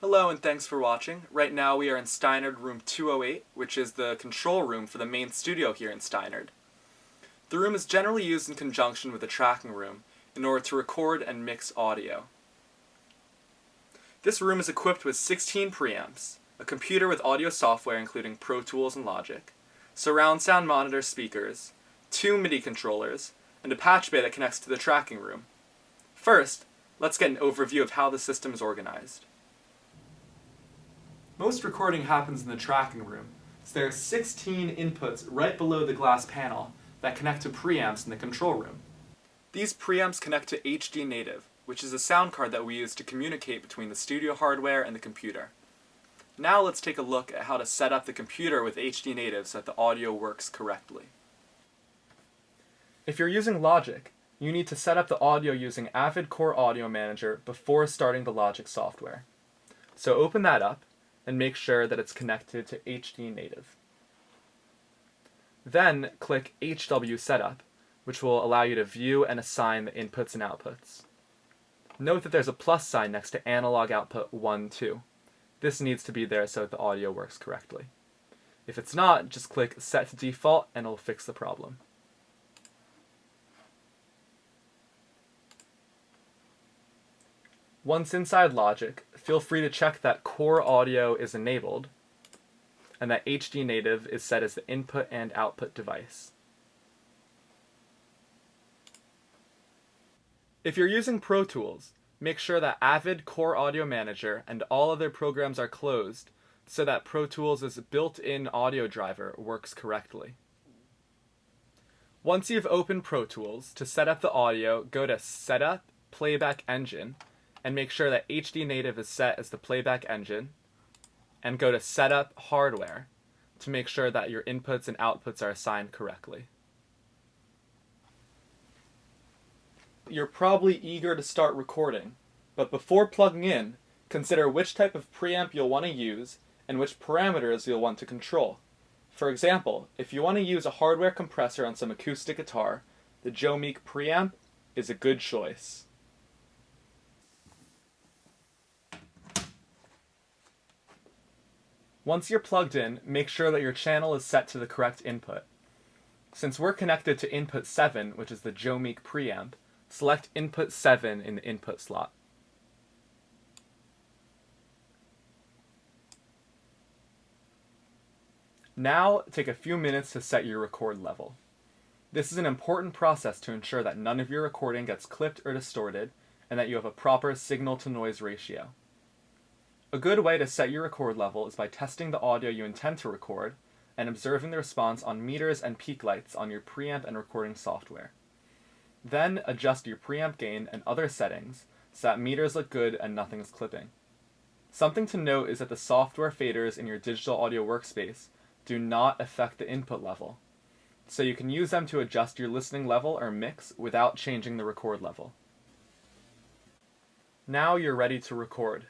Hello and thanks for watching. Right now we are in Steinert room 208, which is the control room for the main studio here in Steinert. The room is generally used in conjunction with the tracking room in order to record and mix audio. This room is equipped with 16 preamps, a computer with audio software including Pro Tools and Logic, surround sound monitor speakers, 2 MIDI controllers, and a patch bay that connects to the tracking room. First, let's get an overview of how the system is organized. Most recording happens in the tracking room, so there are 16 inputs right below the glass panel that connect to preamps in the control room. These preamps connect to HD Native, which is a sound card that we use to communicate between the studio hardware and the computer. Now let's take a look at how to set up the computer with HD Native so that the audio works correctly. If you're using Logic, you need to set up the audio using Avid Core Audio Manager before starting the Logic software. So open that up and make sure that it's connected to HD Native. Then click HW Setup, which will allow you to view and assign the inputs and outputs. Note that there's a plus sign next to Analog Output 1, 2. This needs to be there so that the audio works correctly. If it's not, just click Set to Default and it'll fix the problem. Once inside Logic, feel free to check that Core Audio is enabled and that HD Native is set as the input and output device. If you're using Pro Tools, make sure that Avid Core Audio Manager and all other programs are closed so that Pro Tools' built-in audio driver works correctly. Once you've opened Pro Tools, to set up the audio, go to Setup, Playback Engine, and make sure that HD Native is set as the playback engine, and go to Setup Hardware to make sure that your inputs and outputs are assigned correctly. You're probably eager to start recording, but before plugging in, consider which type of preamp you'll want to use and which parameters you'll want to control. For example, if you want to use a hardware compressor on some acoustic guitar, the Joe Meek preamp is a good choice. Once you're plugged in, make sure that your channel is set to the correct input. Since we're connected to input 7, which is the Joe Meek preamp, select input 7 in the input slot. Now, take a few minutes to set your record level. This is an important process to ensure that none of your recording gets clipped or distorted, and that you have a proper signal-to-noise ratio. A good way to set your record level is by testing the audio you intend to record and observing the response on meters and peak lights on your preamp and recording software. Then adjust your preamp gain and other settings so that meters look good and nothing is clipping. Something to note is that the software faders in your digital audio workspace do not affect the input level, so you can use them to adjust your listening level or mix without changing the record level. Now you're ready to record.